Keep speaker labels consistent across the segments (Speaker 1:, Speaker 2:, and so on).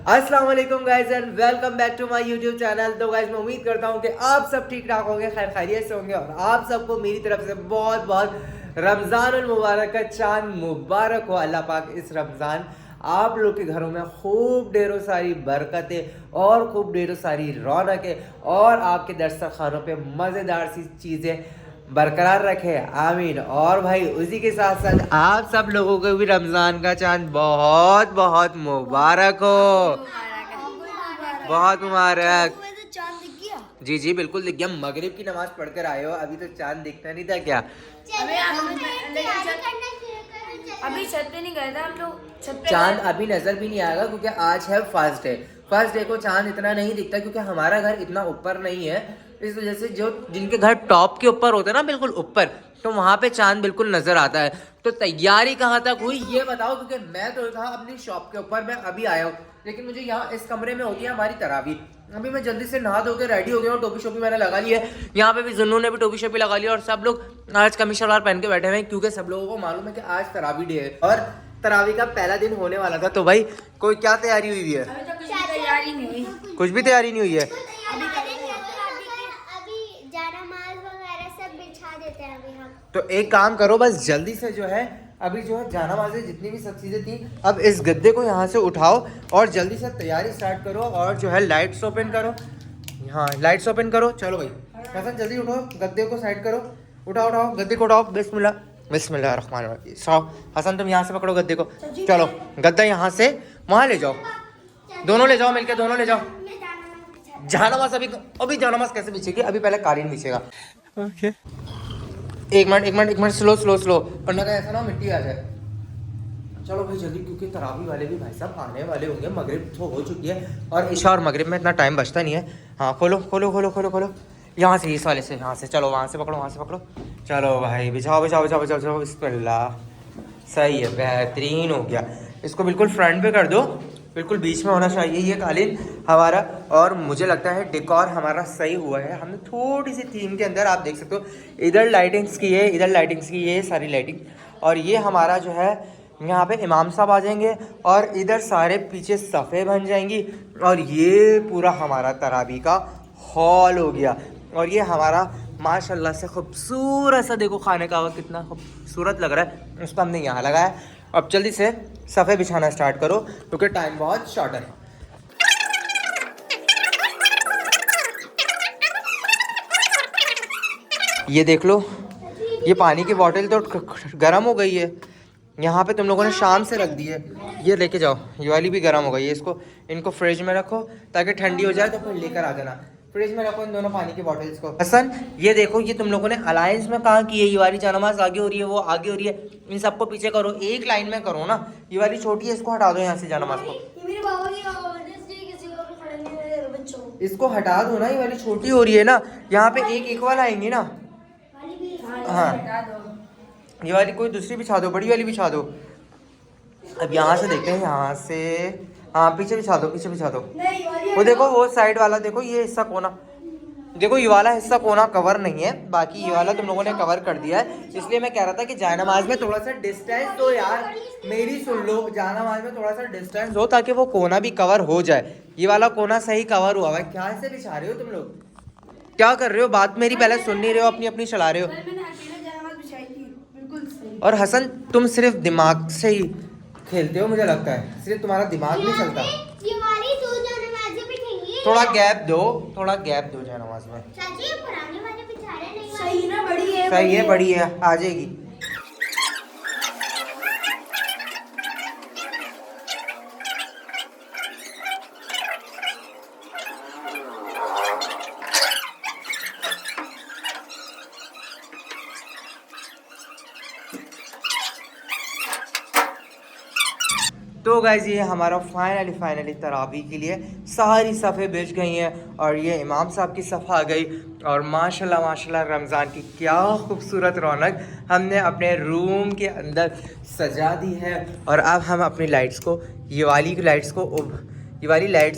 Speaker 1: अस्सलाम वालेकुम guys and welcome back to my YouTube channel. तो गाइस मैं उम्मीद करता हूँ कि आप सब ठीक ठाक होंगे, खैर खैरियत से होंगे और आप सबको मेरी तरफ से बहुत बहुत रमज़ानुल मुबारक का चांद मुबारक हो। अल्लाह पाक इस रमज़ान आप लोग के घरों में खूब ढेरों सारी बरकतें और खूब ढेरों सारी रौनकें और आपके दस्तरखानों पे मज़ेदार सी चीज़ें बरकरार रखे, आमीन। और भाई उसी के साथ साथ आप सब लोगों को भी रमज़ान का चांद बहुत बहुत मुबारक हो, बहुत मुबारक। जी जी बिल्कुल दिख गया, मगरिब की नमाज पढ़कर आए हो, अभी तो चांद दिखता नहीं था क्या?
Speaker 2: अभी छत पे नहीं गए थे हम लोग। छत पे
Speaker 1: चांद अभी नजर भी नहीं आएगा क्योंकि आज है फर्स्ट डे। फर्स्ट डे को चांद इतना नहीं दिखता क्योंकि हमारा घर इतना ऊपर नहीं है, इस वजह से जो जिनके घर टॉप के ऊपर होते हैं ना, बिल्कुल ऊपर, तो वहाँ पे चांद बिल्कुल नजर आता है। तो तैयारी कहाँ तक हुई ये बताओ, क्योंकि मैं तो था अपनी शॉप के ऊपर, मैं अभी आया हूँ, लेकिन मुझे यहाँ इस कमरे में होती है हमारी तरावी। अभी मैं जल्दी से नहा धो के रेडी हो गया हूँ, टोपी शोपी मैंने लगा ली है, यहाँ पे भी जुन्नू ने भी टोपी शोपी लगा लिया और सब लोग आज कमीज सलवार पहन के बैठे हुए हैं क्योंकि सब लोगों को मालूम है कि आज तरावी डे है और तरावी का पहला दिन होने वाला था। तो भाई कोई क्या तैयारी हुई है?
Speaker 2: अभी तो कुछ भी तैयारी नहीं हुई।
Speaker 1: कुछ भी तैयारी नहीं हुई है। तो एक काम करो, बस जल्दी से जो है अभी जो है जानामाज़ें जितनी भी सब चीज़ें थी, अब इस गद्दे को यहाँ से उठाओ और जल्दी से तैयारी स्टार्ट करो और जो है लाइट्स ओपन करो। हाँ लाइट्स ओपन करो, चलो भाई हसन जल्दी उठो, गद्दे को साइड करो, उठाओ उठाओ गद्दे को उठाओ। बिस्मिल्लाह बिस्मिल्लाह रहमान रहीम। सो हसन तुम यहाँ से पकड़ो गद्दे को, चलो गद्दा यहाँ से वहाँ ले जाओ, दोनों ले जाओ मिलके, दोनों ले जाओ। जानामाज़ अभी अभी जानामाज़ कैसे बिछेगी, अभी पहले कालीन बिछेगा। ओके एक मिनट स्लो स्लो स्लो, वरना का ऐसा ना मिट्टी आ जाए। चलो भाई जल्दी, क्योंकि तरावी वाले भी भाई साहब आने वाले होंगे, मगरिब तो हो चुकी है और इशा और मगरिब में इतना टाइम बचता नहीं है। हाँ खोलो खोलो खोलो खोलो खोलो, यहाँ से इस वाले से, यहाँ से चलो, वहाँ से पकड़ो, वहाँ से पकड़ो, चलो भाई बिछाओ बिछाओ बिछाओ बिछाओ बिछाओ। बिस्मिल्लाह, सही है, बेहतरीन हो गया। इसको बिल्कुल फ्रंट पे कर दो, बिल्कुल बीच में होना चाहिए ये कालीन हमारा। और मुझे लगता है डेकोर हमारा सही हुआ है, हमने थोड़ी सी थीम के अंदर, आप देख सकते हो इधर लाइटिंग्स की है, इधर लाइटिंग्स की है, सारी लाइटिंग। और ये हमारा जो है यहाँ पे इमाम साहब आ जाएंगे और इधर सारे पीछे सफ़े बन जाएंगी और ये पूरा हमारा तरावी का हॉल हो गया। और ये हमारा माशाल्लाह से खूबसूरत सा, देखो खाने का वक्त कितना खूबसूरत लग रहा है, उसको हमने यहाँ लगाया। अब जल्दी से सफ़े बिछाना स्टार्ट करो क्योंकि टाइम बहुत शॉर्ट है। ये देख लो, ये पानी की बोतल तो गर्म हो गई है, यहाँ पे तुम लोगों ने शाम से रख दी है, ये लेके जाओ, ये वाली भी गर्म हो गई है। इसको इनको फ्रिज में रखो ताकि ठंडी हो जाए तो फिर लेकर आ जाना। फ्रिज में रखो इन दोनों पानी की बॉटल्स को। हसन ये देखो, ये तुम लोगों ने अलायंस में कहाँ की है, ये वाली जानामाज़ आगे हो रही है, वो आगे हो रही है, इन सबको पीछे करो, एक लाइन में करो ना। ये वाली छोटी है, इसको हटा दो यहाँ से जानामाज़ को, इसको हटा दो ना, ये वाली छोटी हो रही है ना, यहाँ पे एक एक वाला आएंगे ना। हाँ ये वाली कोई दूसरी बिछा दो, बड़ी वाली बिछा दो। अब यहाँ से देखते हैं, यहाँ से, हाँ पीछे बिछा दो, पीछे बिछा दो। वो देखो वो साइड वाला देखो, ये हिस्सा कोना देखो, ये वाला हिस्सा कोना कवर नहीं है, बाकी ये वाला तुम लोगों ने कवर कर दिया है। इसलिए मैं कह रहा था कि जानामाज़ में थोड़ा सा डिस्टेंस दो यार, मेरी सुन लो, जानामाज़ में थोड़ा सा डिस्टेंस दो ताकि वो कोना भी कवर हो जाए। ये वाला कोना सही कवर हुआ है। क्या ऐसे बिछा रहे हो तुम लोग, क्या कर रहे हो, बात मेरी पहले सुन नहीं रहे हो, अपनी अपनी चला रहे हो। और हसन तुम सिर्फ दिमाग से ही खेलते हो, मुझे लगता है सिर्फ तुम्हारा दिमाग नहीं चलता।
Speaker 3: ये वाली दो जानामाज़ें बिठेंगी,
Speaker 1: थोड़ा गैप दो, थोड़ा गैप दो जानामाज़ में।
Speaker 3: चाची ये पुराने वाले बिछा रहे नहीं,
Speaker 2: सही ना, बड़ी है,
Speaker 1: सही है, बड़ी है, आ जाएगी। तो गाइज़ ये हमारा फाइनली तरावी के लिए सारी सफ़े बिछ गई हैं और ये इमाम साहब की सफ़ा आ गई। और माशाल्लाह माशाल्लाह रमज़ान की क्या खूबसूरत रौनक हमने अपने रूम के अंदर सजा दी है। और अब हम अपनी लाइट्स को, ये वाली लाइट्स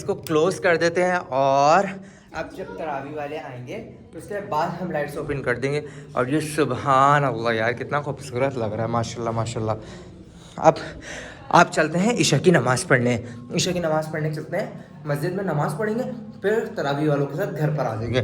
Speaker 1: को क्लोज़ कर देते हैं और अब जब तरावी वाले आएंगे तो उसके बाद हम लाइट्स ओपन कर देंगे। और ये सुबहान अल्लाह यार कितना खूबसूरत लग रहा है, माशाल्लाह माशाल्लाह। अब आप चलते हैं ईशा की नमाज़ पढ़ने। ईशा की नमाज़ पढ़ने चलते हैं, मस्जिद में नमाज़ पढ़ेंगे, फिर तरावी वालों के साथ घर पर आ जाएंगे।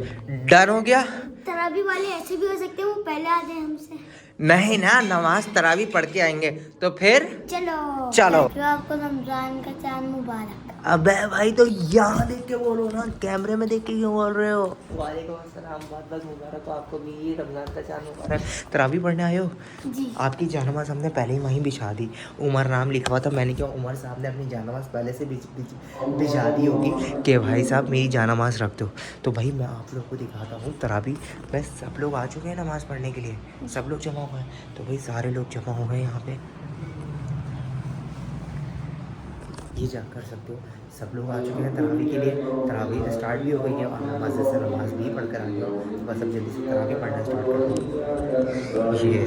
Speaker 1: डन हो गया?
Speaker 3: तराबी वाले ऐसे भी हो सकते हैं, वो पहले आ जाए हमसे।
Speaker 1: नहीं ना, नमाज तरावी पढ़ के आएंगे तो फिर
Speaker 3: चलो
Speaker 1: चलो।
Speaker 3: तो आपको रमजान का चांद मुबारक।
Speaker 1: अबे भाई तो यहाँ देख के बोलो ना, कैमरे में देख के क्यों बोल रहे हो? वालेकुम अस्सलाम, बहुत मुबारक हो आपको भी, रमजान का चांद मुबारक। तरावी पढ़ने आए हो?
Speaker 3: जी।
Speaker 1: आपकी जानमाज हमने पहले ही वहीं बिछा दी। उमर नाम लिखा हुआ था, मैंने क्या उमर साहब ने अपनी जानमाज पहले से बिछा दी होगी कि भाई साहब मेरी जानमाज रख दो। तो भाई मैं आप लोग को दिखाता हूँ तरावी। बस सब लोग आ चुके हैं नमाज़ पढ़ने के लिए, सब लोग जमा हुए हैं। तो भाई सारे लोग जमा हो गए यहाँ पे, ये चेक कर सकते हो। सब लोग आ चुके हैं तरावी के लिए, तरावी स्टार्ट भी हो गई है और नमाज से नमाज भी पढ़ कर आ गया। तो बस अब जल्दी से तरावी पढ़ना स्टार्ट करते हैं। ये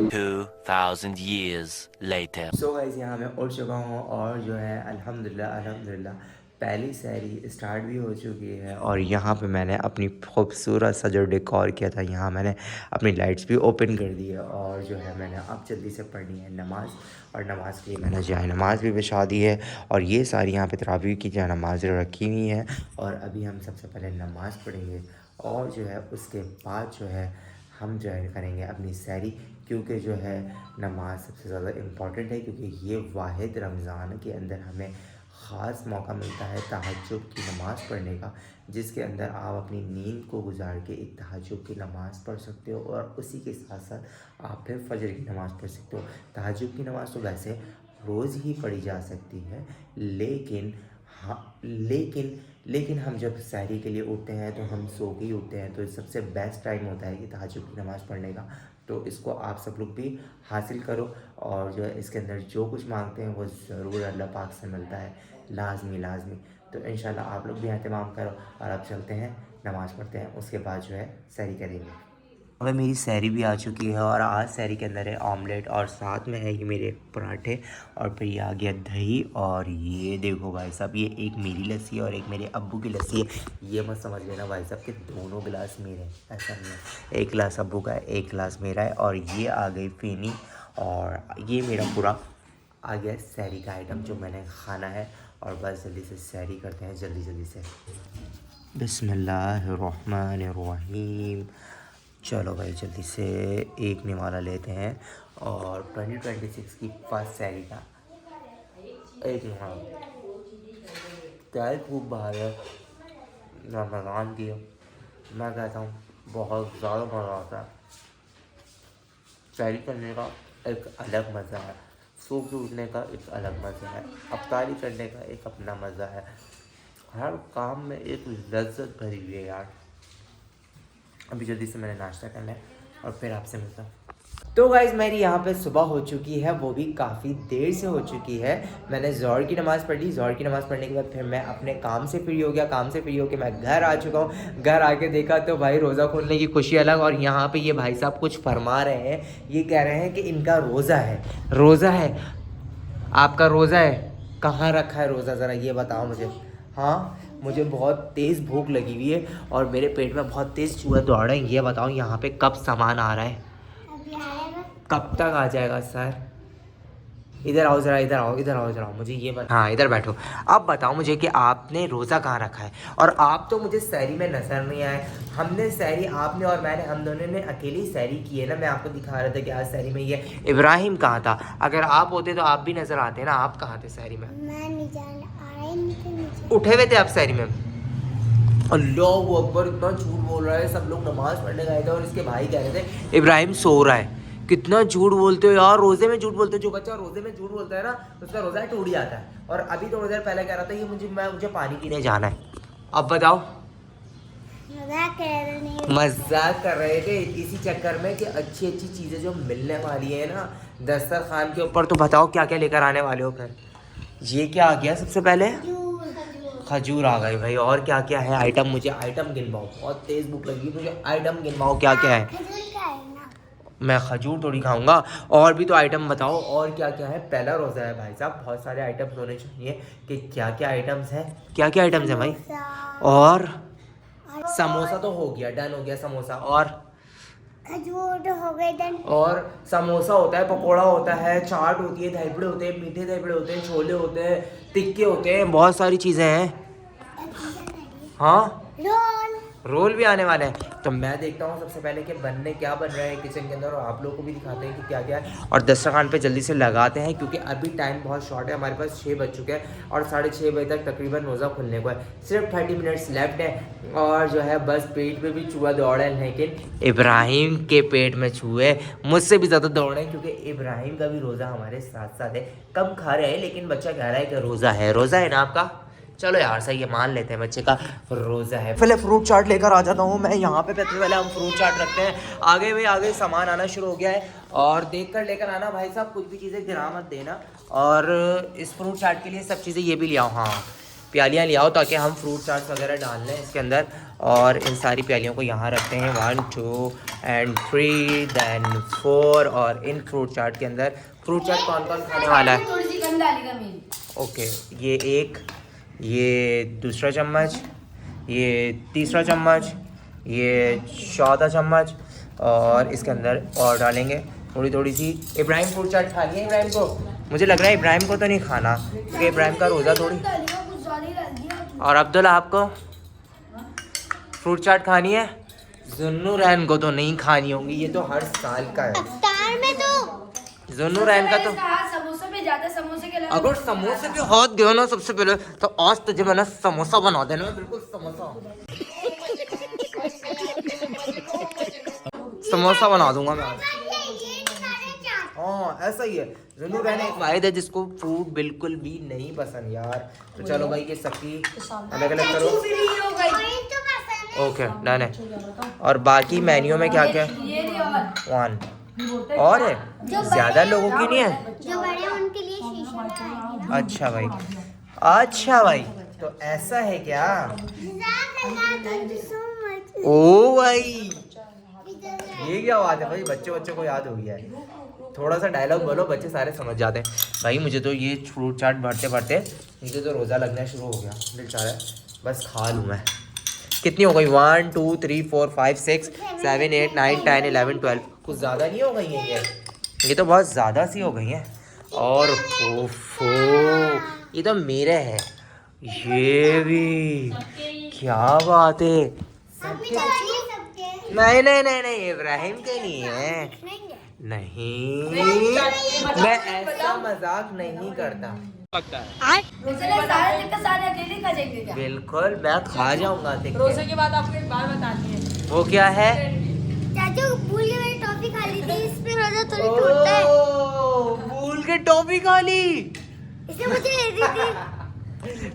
Speaker 4: 2000 years later.
Speaker 1: सो गाइस यहाँ मैं उठ चुका हूँ और जो है अल्हम्दुलिल्लाह पहली सहरी स्टार्ट भी हो चुकी है। और यहाँ पे मैंने अपनी खूबसूरत सा जो डेकोर किया था, यहाँ मैंने अपनी लाइट्स भी ओपन कर दी है। और जो है मैंने अब जल्दी से पढ़नी है नमाज़, और नमाज़ के लिए मैंने जाए नमाज़ भी बिछा दी है। और ये सारी यहाँ पे तरावी की जाए नमाज़ रखी हुई हैं। और अभी हम सबसे पहले नमाज़ पढ़ेंगे और जो है उसके बाद जो है हम जो है करेंगे अपनी सहरी, क्योंकि जो है नमाज सबसे ज़्यादा इम्पॉर्टेंट है, क्योंकि ये वाहिद रमज़ान के अंदर हमें ख़ास मौका मिलता है तहज्जुद की नमाज़ पढ़ने का, जिसके अंदर आप अपनी नींद को गुजार के एक तहज्जुद की नमाज़ पढ़ सकते हो और उसी के साथ साथ आप फिर फजर की नमाज़ पढ़ सकते हो। तहज्जुद की नमाज़ तो वैसे रोज़ ही पढ़ी जा सकती है, लेकिन हम जब सहरी के लिए उठते हैं तो हम सो के ही उठते हैं, तो सबसे बेस्ट टाइम होता है कि तहज्जुद की नमाज़ पढ़ने का। तो इसको आप सब लोग भी हासिल करो और जो है इसके अंदर जो कुछ मांगते हैं वो ज़रूर अल्लाह पाक से मिलता है, लाजमी। तो इंशाल्लाह आप लोग भी एहतमाम करो। और अब चलते हैं नमाज़ पढ़ते हैं, उसके बाद जो है सहरी करेंगे। अब मेरी सहरी भी आ चुकी है और आज सहरी के अंदर है ऑमलेट और साथ में है ये मेरे पराठे, और फिर ये आ गया दही। और ये देखो भाई साहब, ये एक मेरी लस्सी है और एक मेरे अब्बू की लस्सी है। ये मत समझ लेना भाई साहब कि दोनों गिलास मेरे हैं, ऐसा नहीं है। एक गिलास अब्बू का है, एक गिलास मेरा है। और ये आ गई फेनी, और ये मेरा पूरा आ गया सहरी का आइटम जो मैंने खाना है। और बस जल्दी से सहरी करते हैं, जल्दी से। बिस्मिल्लाहिर्रहमानिर्रहीम। चलो भाई जल्दी से एक निवाला लेते हैं और 2026 की फर्स्ट सहरी का एक निवाला। क्या खूब बाहर है रमज़ान की, मैं कहता हूँ बहुत ज़्यादा मज़ा आता है। सहरी करने का एक अलग मज़ा है, सूख के उठने का एक अलग मज़ा है, अफ्तारी करने का एक अपना मज़ा है। हर काम में एक लज्जत भरी हुई है यार। अभी जल्दी से मैंने नाश्ता करना है और फिर आपसे मिलता हूँ। तो गाइज़ मेरी यहाँ पे सुबह हो चुकी है, वो भी काफ़ी देर से हो चुकी है। मैंने ज़ोहर की नमाज़ पढ़ ली। ज़ोहर की नमाज़ पढ़ने के बाद फिर मैं अपने काम से फ्री हो गया। काम से फ्री होकर मैं घर आ चुका हूँ। घर आके देखा तो भाई रोज़ा खोलने की खुशी अलग। और यहाँ पे ये भाई साहब कुछ फरमा रहे हैं, ये कह रहे हैं कि इनका रोज़ा है। आपका रोज़ा है? कहाँ रखा है रोज़ा, ज़रा ये बताओ मुझे। हाँ, मुझे बहुत तेज़ भूख लगी हुई है और मेरे पेट में बहुत तेज़ चूहे दौड़ रहे हैं। ये बताओ यहाँ पे कब सामान आ रहा है, कब तक आ जाएगा सर? इधर आओ ज़रा, इधर आओ मुझे ये बता। हाँ इधर बैठो। अब बताओ मुझे कि आपने रोज़ा कहाँ रखा है? और आप तो मुझे सहरी में नज़र नहीं आए। हमने सहरी, आपने और मैंने, हम दोनों ने अकेली सहरी की है ना। मैं आपको दिखा रहा था कि आज सहरी में ये इब्राहिम कहाँ था। अगर आप होते तो आप भी नज़र आते ना। आप कहाँ थे सहरी में?
Speaker 3: मैं नहीं जान आ रहा है,
Speaker 1: उठे हुए थे आप सहरी में? अल्लाहू अकबर, इतना झूठ बोल रहा है। सब लोग नमाज़ पढ़ने गए थे और इसके भाई कह रहे थे इब्राहिम सो रहा है। कितना झूठ बोलते हो यार, रोज़े में झूठ बोलते हो। जो बच्चा रोज़े में झूठ बोलता है ना, उसका रोज़ा टूट जाता है। और अभी थोड़ी देर पहले कह रहा था ये मुझे पानी पीने जाना है। अब बताओ। मजाक कर रहे थे इसी चक्कर में कि अच्छी चीज़ें जो मिलने वाली है ना दस्तरखान के ऊपर, तो बताओ क्या क्या लेकर आने वाले हो फिर? ये क्या आ गया सबसे पहले? खजूर आ गई भाई। और क्या क्या है आइटम? मुझे आइटम गिनवाओ, बहुत तेज़ भूख लगी मुझे। आइटम गिनवाओ क्या क्या है। मैं खजूर थोड़ी खाऊंगा। और भी तो आइटम बताओ, और क्या क्या है? पहला रोज़ा है भाई साहब, बहुत सारे आइटम्स होने चाहिए कि क्या क्या आइटम्स हैं। क्या क्या आइटम्स हैं भाई? और समोसा तो हो गया, डन हो गया समोसा। और
Speaker 3: खजूर हो गए देन
Speaker 1: और समोसा होता है, पकोड़ा होता है, चाट होती है, दही बड़े होते हैं, मीठे दही बड़े होते हैं, छोले होते हैं, टिक्के होते हैं, बहुत सारी चीज़ें हैं। हाँ रोल भी आने वाले हैं। तो मैं देखता हूँ सबसे पहले कि बनने क्या बन रहा है किचन के अंदर, और आप लोगों को भी दिखाते हैं कि क्या क्या है, और दस्तरखान पे जल्दी से लगाते हैं क्योंकि अभी टाइम बहुत शॉर्ट है। हमारे पास 6 बज चुके हैं और 6:30 बजे तक तकरीबन रोज़ा खुलने को है। सिर्फ 30 मिनट्स लेफ्ट है और जो है बस पेट में भी चूहा दौड़ा है, लेकिन इब्राहिम के पेट में चूहे मुझसे भी ज़्यादा दौड़े हैं क्योंकि इब्राहिम का भी रोज़ा हमारे साथ साथ है। कम खा रहे हैं लेकिन बच्चा कह रहा है कि रोज़ा है ना आपका। चलो यार सही है, मान लेते हैं बच्चे का रोज़ा है। पहले फ्रूट चाट लेकर आ जाता हूँ मैं यहाँ पे। पहले हम फ्रूट चाट रखते हैं। आगे सामान आना शुरू हो गया है और देख कर लेकर आना भाई साहब, कुछ भी चीज़ें गिरा मत देना। और इस फ्रूट चाट के लिए सब चीज़ें ये भी ले आओ, हाँ प्यालियाँ ले आओ ताकि हम फ्रूट चाट्स वगैरह डाल लें इसके अंदर। और इन सारी प्यालियों को यहाँ रखते हैं 1 2 and 3 then 4। और इन फ्रूट चाट के अंदर फ्रूट चाट कौन कौन खाने वाला है?
Speaker 2: थोड़ी सी गंद डालेगा मेरी।
Speaker 1: ओके, ये एक, ये दूसरा चम्मच, ये तीसरा चम्मच, ये चौथा चम्मच, और इसके अंदर और डालेंगे थोड़ी थोड़ी सी। इब्राहिम फ्रूट चाट खा लिया इब्राहिम को? मुझे लग रहा है इब्राहिम को तो नहीं खाना क्योंकि इब्राहिम का रोज़ा थोड़ी। और अब्दुल्ला आपको फ्रूट चाट खानी है? जुन्नू रहन को तो नहीं खानी होंगी, ये तो हर साल का है। जुन्नू रहन का तो
Speaker 2: समोसे पे जाते, समोसे के अलावा
Speaker 1: अगर समोसे के हाथ गए ना सबसे पहले तो आज तुझे मैंने समोसा बना देना, बिल्कुल समोसा बना दूंगा मैं आज। हाँ ऐसा ही है। जुन्नू रहने एक वाहिद है जिसको फ्रूट बिल्कुल भी नहीं पसंद यार। तो चलो भाई ये सबकी अलग अलग करो। ओके डन है। और बाकी मेन्यू में क्या क्या है? 1 और है, ज्यादा लोगों की नहीं है।
Speaker 3: जो बड़े उनके लिए शीशा लाएंगे ना।
Speaker 1: अच्छा भाई तो ऐसा है क्या?
Speaker 3: Thank you so much.
Speaker 1: Oh भाई ये क्या बात है भाई, बच्चों को याद हो गया है। थोड़ा सा डायलॉग बोलो, बच्चे सारे समझ जाते हैं। भाई मुझे तो ये फ्रूट चाट भरते मुझे तो रोज़ा लगना शुरू हो गया बेचारा, बस खा लूँ मैं। कितनी हो गई? 1 2 3 4 5 6 7 8 9 10 11 12। कुछ ज़्यादा नहीं हो गई है ये तो बहुत ज़्यादा सी हो गई हैं। और ओफो ये तो मेरे हैं, ये भी क्या बात है। नहीं इब्राहिम के नहीं है। नहीं मैं ऐसा मजाक नहीं करता।
Speaker 2: सारे अकेले खा जाएंगे क्या?
Speaker 1: बिल्कुल मैं खा जाऊंगा।
Speaker 2: रोज़े के बाद आपको एक बात बतानी है।
Speaker 1: वो क्या है?
Speaker 3: चाचू भूल के मैंने टॉफी खा ली थी, इस पे रोजा थोड़ी टूटता है।
Speaker 1: भूल के टॉफी खा ली?
Speaker 3: इसने मुझे दे दी थी।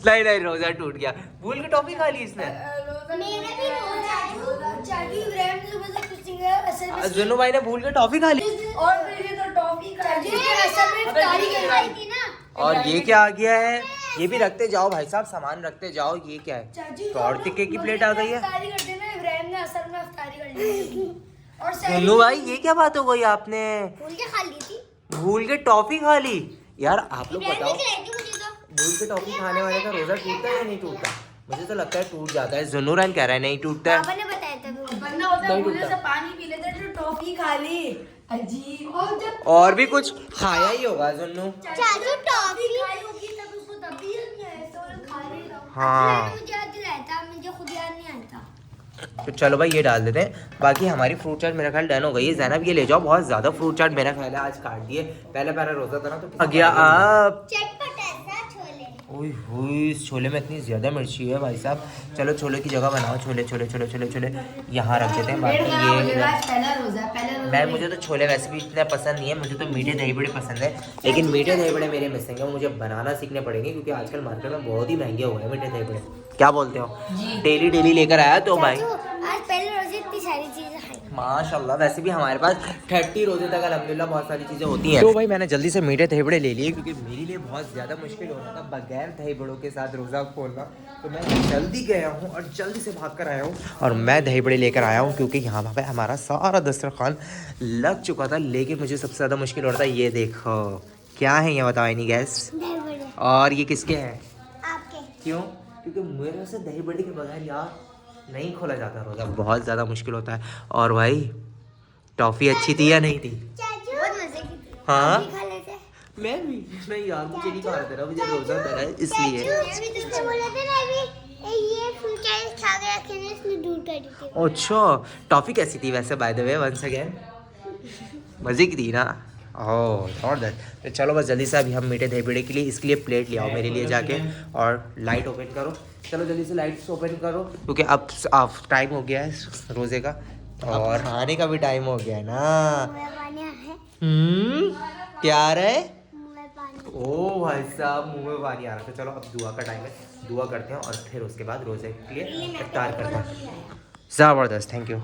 Speaker 1: नहीं रोजा टूट गया। भूल के टॉफी खा ली इसने?
Speaker 3: मेरा भी रोजा चाचू इब्राहिम ने सुबह से कुछ असल में
Speaker 1: जुन्नू भाई ने भूल के टॉफी खा ली।
Speaker 2: और फिर ये तो टॉफी खा ली।
Speaker 3: असल में इफ्तारी करवाई थी ना।
Speaker 1: और ये क्या आ गया है? ये भी रखते जाओ भाई साहब, सामान रखते जाओ। ये क्या है? तो और टिक्के की प्लेट आ गई है।
Speaker 2: इफ्तारी करते ना, इब्राहिम ने असल में इफ्तारी कर ली। और
Speaker 1: जुन्नू भाई ये क्या बात हो गई आपने?
Speaker 3: भूल के खा ली थी।
Speaker 1: भूल के टॉफी खा ली? यार आप लोग
Speaker 3: इब्राहिम
Speaker 1: बताओ,
Speaker 3: ने खिलाई थी मुझे तो।
Speaker 1: भूल के टॉफी खाने वाले का रोजा टूटता है या नहीं टूटता? मुझे तो लगता है टूट जाता है। जुन्नू रहन कह रहा है नहीं टूटता है।
Speaker 3: पापा ने बताया था वो।
Speaker 2: बनना होता है
Speaker 1: नहीं
Speaker 2: भूले
Speaker 1: टूटता।
Speaker 2: से पानी पी लेते हैं, तो टॉफी खा ली। अजीब। और जब
Speaker 1: और भी कुछ खाया ही होगा जुन्नू।
Speaker 3: चाचू टॉफी
Speaker 2: खाई होगी तब उसको तबीयत नहीं है, तो खा लेगा।
Speaker 1: हाँ
Speaker 3: मुझे याद दिलाया था, मुझे खुद याद नहीं आता।
Speaker 1: तो चलो भाई ये डाल देते हैं। बाकी हमारी फ्रूट चाट मेरा ख्याल डन हो गई है। ज़ैनब ये ले जाओ, बहुत ज़्यादा फ्रूट चाट मेरा ख्याल है आज काट दिए। पहला रोज़ा था ना तो गया आप।
Speaker 3: चटपटा सा छोले।
Speaker 1: ओए होए इस छोले में इतनी ज़्यादा मिर्ची है भाई साहब। चलो छोले की जगह बनाओ, छोले यहाँ रख देते हैं। बाकी ये
Speaker 2: पहला रोजा
Speaker 1: मैं मुझे तो छोले वैसे भी इतने पसंद नहीं है, मुझे तो मीठे दही बड़े पसंद है। लेकिन मीठे दही बड़े मेरे मिसिंग है, वो मुझे बनाना सीखने पड़ेंगे क्योंकि आजकल मार्केट में बहुत ही महंगे हो गए मीठे दही बड़े। क्या बोलते हो? डेली लेकर आया तो भाई
Speaker 3: आज पहले रोजे इतनी सारी चीजें खाई।
Speaker 1: माशाल्लाह। वैसे भी हमारे पास 30 रोजे तक अल्हम्दुलिल्लाह बहुत सारी चीज़ें होती हैं। तो भाई मैंने जल्दी से मीठे दही बड़े ले लिए क्योंकि मेरे लिए बहुत ज़्यादा मुश्किल हो रहा था बगैर दही बड़ों के साथ रोज़ा खोलना। तो मैं जल्दी गया हूँ और जल्दी से भाग कर आया हूँ और मैं दही बड़े लेकर आया हूँ क्योंकि यहाँ पर हमारा सारा दस्तरखान लग चुका था। लेकिन मुझे सबसे ज़्यादा मुश्किल हो रहा था, ये देखो क्या है ये बताओ नहीं गैस।
Speaker 3: दही बड़े
Speaker 1: और ये किसके हैं?
Speaker 3: आपके।
Speaker 1: क्यों? क्योंकि मेरे से दही बड़े के बगैर यार नहीं खोला जाता रोज़ा, बहुत ज़्यादा मुश्किल होता है। और भाई टॉफी अच्छी थी या नहीं थी?
Speaker 3: चाचू बहुत मजे की थी।
Speaker 1: हाँ?
Speaker 3: आप भी खा लेते।
Speaker 1: मैं भी नहीं यार, मुझे नहीं खा रहा, मुझे रोजा धरा है इसलिए।
Speaker 3: चाचू भी तुमसे बोले थे ना अभी ये फ्रूट खा के रखे ने इसने दूर कर दी थी।
Speaker 1: अच्छा, टॉफी कैसी थी वैसे by the way once again? मजे की थी ना? ओह जबरदस्त। तो चलो बस जल्दी से अभी हम मीठे दही बड़े के लिए इसके लिए प्लेट ले आओ मेरे लिए जाके, और लाइट ओपन करो। चलो जल्दी से लाइट्स ओपन करो, क्योंकि अब टाइम हो गया है रोजे का और खाने का भी टाइम हो गया है ना।
Speaker 3: मुंह में पानी है।
Speaker 1: क्या आ रहा है?
Speaker 3: मुंह में पानी।
Speaker 1: ओ भाई साहब, मुंह में पानी आ रहा है। तो चलो अब दुआ का टाइम है, दुआ करते हैं और फिर उसके बाद रोजे के लिए इफ्तार करते हैं। ज़बरदस्त, थैंक यू।